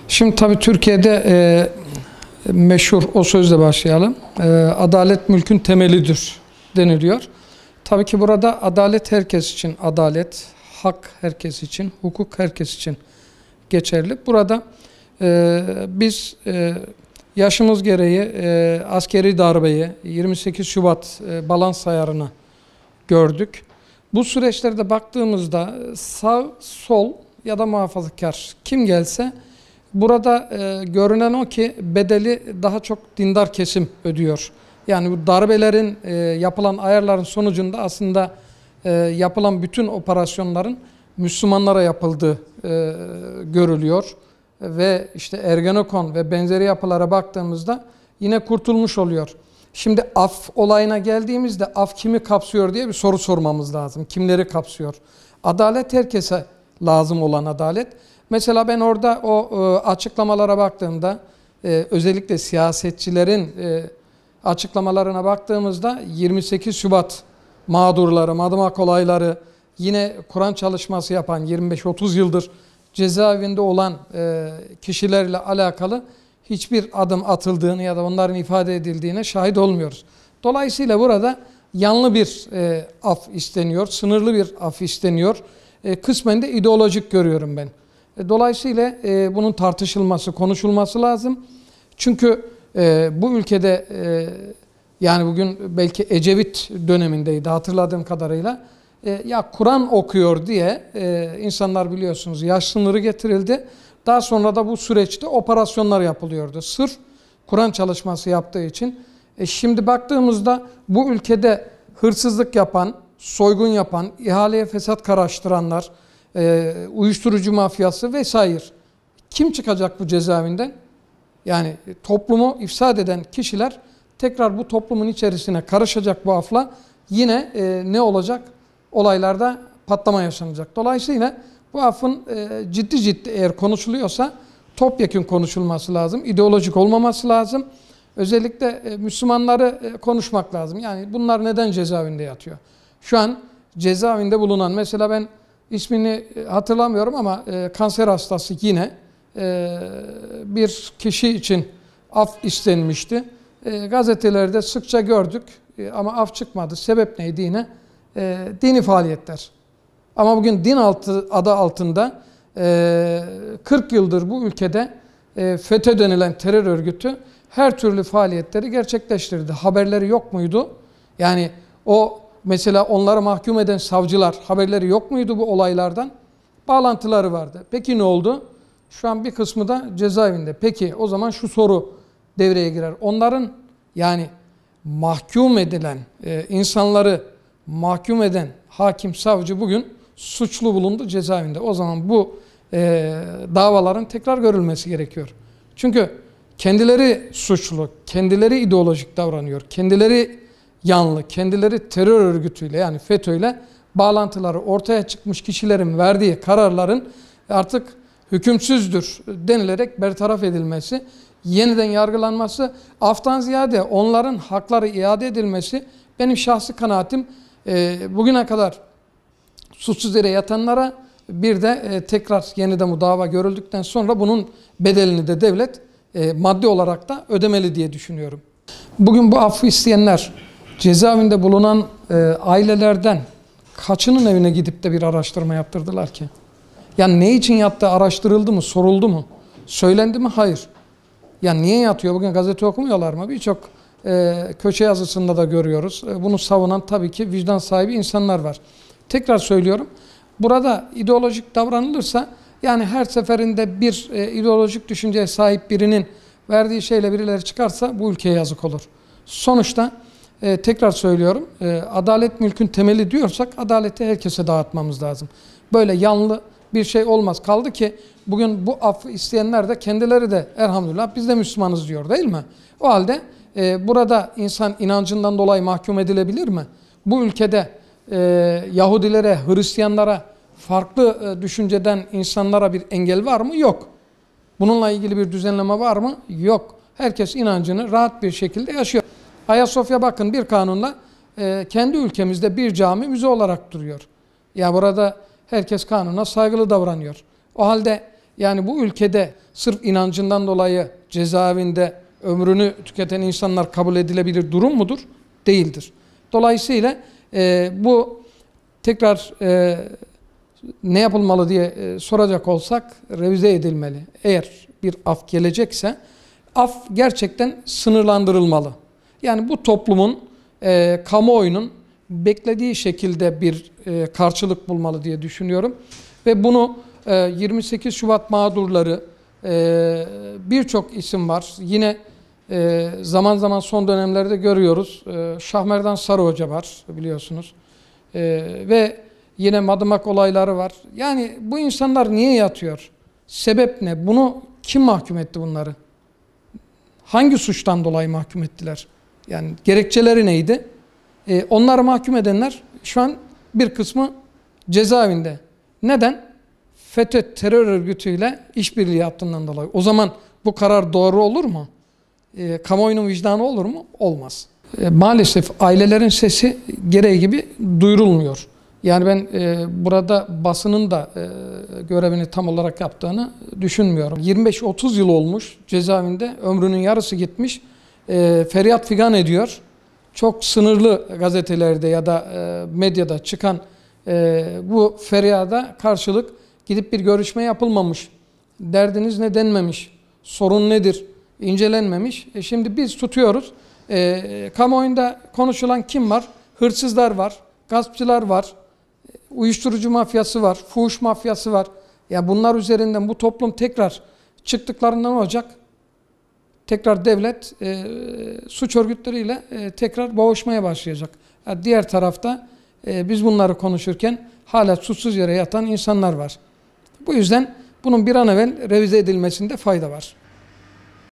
Şimdi tabii Türkiye'de meşhur o sözle başlayalım. Adalet mülkün temelidir deniliyor. Tabii ki burada adalet herkes için adalet, hak herkes için, hukuk herkes için geçerli. Burada biz yaşımız gereği askeri darbeyi 28 Şubat balans ayarını gördük. Bu süreçlerde baktığımızda sağ, sol ya da muhafazakar kim gelse burada görünen o ki bedeli daha çok dindar kesim ödüyor. Yani bu darbelerin yapılan ayarların sonucunda aslında yapılan bütün operasyonların Müslümanlara yapıldığı görülüyor. Ve işte Ergenekon ve benzeri yapılara baktığımızda yine kurtulmuş oluyor. Şimdi af olayına geldiğimizde af kimi kapsıyor diye bir soru sormamız lazım. Kimleri kapsıyor? Adalet herkese lazım olan adalet. Mesela ben orada o açıklamalara baktığımda özellikle siyasetçilerin açıklamalarına baktığımızda 28 Şubat mağdurları, Madımak olayları, yine Kur'an çalışması yapan 25-30 yıldır cezaevinde olan kişilerle alakalı hiçbir adım atıldığını ya da onların ifade edildiğine şahit olmuyoruz. Dolayısıyla burada yanlı bir af isteniyor, sınırlı bir af isteniyor. Kısmen de ideolojik görüyorum ben. Dolayısıyla bunun tartışılması, konuşulması lazım. Çünkü bu ülkede yani bugün belki Ecevit dönemindeydi hatırladığım kadarıyla. Ya Kur'an okuyor diye insanlar biliyorsunuz yaş sınırı getirildi. Daha sonra da bu süreçte operasyonlar yapılıyordu. Sırf Kur'an çalışması yaptığı için. Şimdi baktığımızda bu ülkede hırsızlık yapan, soygun yapan, ihaleye fesat karıştıranlar, uyuşturucu mafyası vesaire. Kim çıkacak bu cezaevinden? Yani toplumu ifsad eden kişiler tekrar bu toplumun içerisine karışacak bu afla. Yine ne olacak? Olaylarda patlama yaşanacak. Dolayısıyla bu afın ciddi eğer konuşuluyorsa topyekün konuşulması lazım. İdeolojik olmaması lazım. Özellikle Müslümanları konuşmak lazım. Yani bunlar neden cezaevinde yatıyor? Şu an cezaevinde bulunan, mesela ben ismini hatırlamıyorum ama kanser hastası yine bir kişi için af istenmişti. Gazetelerde sıkça gördük ama af çıkmadı. Sebep neydi yine? Dini faaliyetler. Ama bugün din adı altında 40 yıldır bu ülkede FETÖ denilen terör örgütü her türlü faaliyetleri gerçekleştirdi. Haberleri yok muydu? Yani o mesela onları mahkum eden savcılar haberleri yok muydu bu olaylardan? Bağlantıları vardı. Peki ne oldu? Şu an bir kısmı da cezaevinde. Peki o zaman şu soru devreye girer. Onların yani mahkum edilen insanları mahkum eden hakim, savcı bugün suçlu bulundu cezaevinde. O zaman bu davaların tekrar görülmesi gerekiyor. Çünkü kendileri suçlu, kendileri ideolojik davranıyor, kendileri yanlı, kendileri terör örgütüyle yani FETÖ'yle bağlantıları ortaya çıkmış kişilerin verdiği kararların artık hükümsüzdür denilerek bertaraf edilmesi, yeniden yargılanması, aftan ziyade onların hakları iade edilmesi benim şahsi kanaatim. Bugüne kadar suçsuz yere yatanlara bir de tekrar yeniden bu dava görüldükten sonra bunun bedelini de devlet maddi olarak da ödemeli diye düşünüyorum. Bugün bu affı isteyenler cezaevinde bulunan ailelerden kaçının evine gidip de bir araştırma yaptırdılar ki? Yani ne için yattığı araştırıldı mı, soruldu mu? Söylendi mi? Hayır. Yani niye yatıyor? Bugün gazete okumuyorlar mı? Birçok köşe yazısında da görüyoruz. Bunu savunan tabii ki vicdan sahibi insanlar var. Tekrar söylüyorum. Burada ideolojik davranılırsa yani her seferinde bir ideolojik düşünceye sahip birinin verdiği şeyle birileri çıkarsa bu ülkeye yazık olur. Sonuçta tekrar söylüyorum. Adalet mülkün temeli diyorsak adaleti herkese dağıtmamız lazım. Böyle yanlı bir şey olmaz. Kaldı ki bugün bu affı isteyenler de kendileri de elhamdülillah biz de Müslümanız diyor değil mi? O halde burada insan inancından dolayı mahkum edilebilir mi? Bu ülkede Yahudilere, Hristiyanlara, farklı düşünceden insanlara bir engel var mı? Yok. Bununla ilgili bir düzenleme var mı? Yok. Herkes inancını rahat bir şekilde yaşıyor. Ayasofya bakın bir kanunla kendi ülkemizde bir cami müze olarak duruyor. Ya burada herkes kanuna saygılı davranıyor. O halde Yani bu ülkede sırf inancından dolayı cezaevinde ömrünü tüketen insanlar kabul edilebilir durum mudur? Değildir. Dolayısıyla bu tekrar ne yapılmalı diye soracak olsak revize edilmeli. Eğer bir af gelecekse af gerçekten sınırlandırılmalı. Yani bu toplumun, kamuoyunun beklediği şekilde bir karşılık bulmalı diye düşünüyorum. Ve bunu 28 Şubat mağdurları, birçok isim var. Yine zaman zaman son dönemlerde görüyoruz. Şahmerdan Sarı Hoca var biliyorsunuz. Ve yine Madımak olayları var. Yani bu insanlar niye yatıyor? Sebep ne? Bunu kim mahkum etti bunları? Hangi suçtan dolayı mahkum ettiler? Yani gerekçeleri neydi? Onları mahkum edenler şu an bir kısmı cezaevinde. Neden? FETÖ terör örgütüyle işbirliği yaptığından dolayı. O zaman bu karar doğru olur mu? Kamuoyunun vicdanı olur mu? Olmaz. Maalesef ailelerin sesi gereği gibi duyurulmuyor. Yani ben burada basının da görevini tam olarak yaptığını düşünmüyorum. 25-30 yıl olmuş cezaevinde, ömrünün yarısı gitmiş, feryat figan ediyor. Çok sınırlı gazetelerde ya da medyada çıkan bu feryada karşılık gidip bir görüşme yapılmamış. Derdiniz ne denmemiş, sorun nedir, incelenmemiş. Şimdi biz tutuyoruz. Kamuoyunda konuşulan kim var? Hırsızlar var, gaspçılar var, uyuşturucu mafyası var, fuhuş mafyası var. Ya bunlar üzerinden bu toplum tekrar çıktıklarından olacak. Tekrar devlet suç örgütleriyle tekrar boğuşmaya başlayacak. Diğer tarafta biz bunları konuşurken hala suçsuz yere yatan insanlar var. Bu yüzden bunun bir an evvel revize edilmesinde fayda var.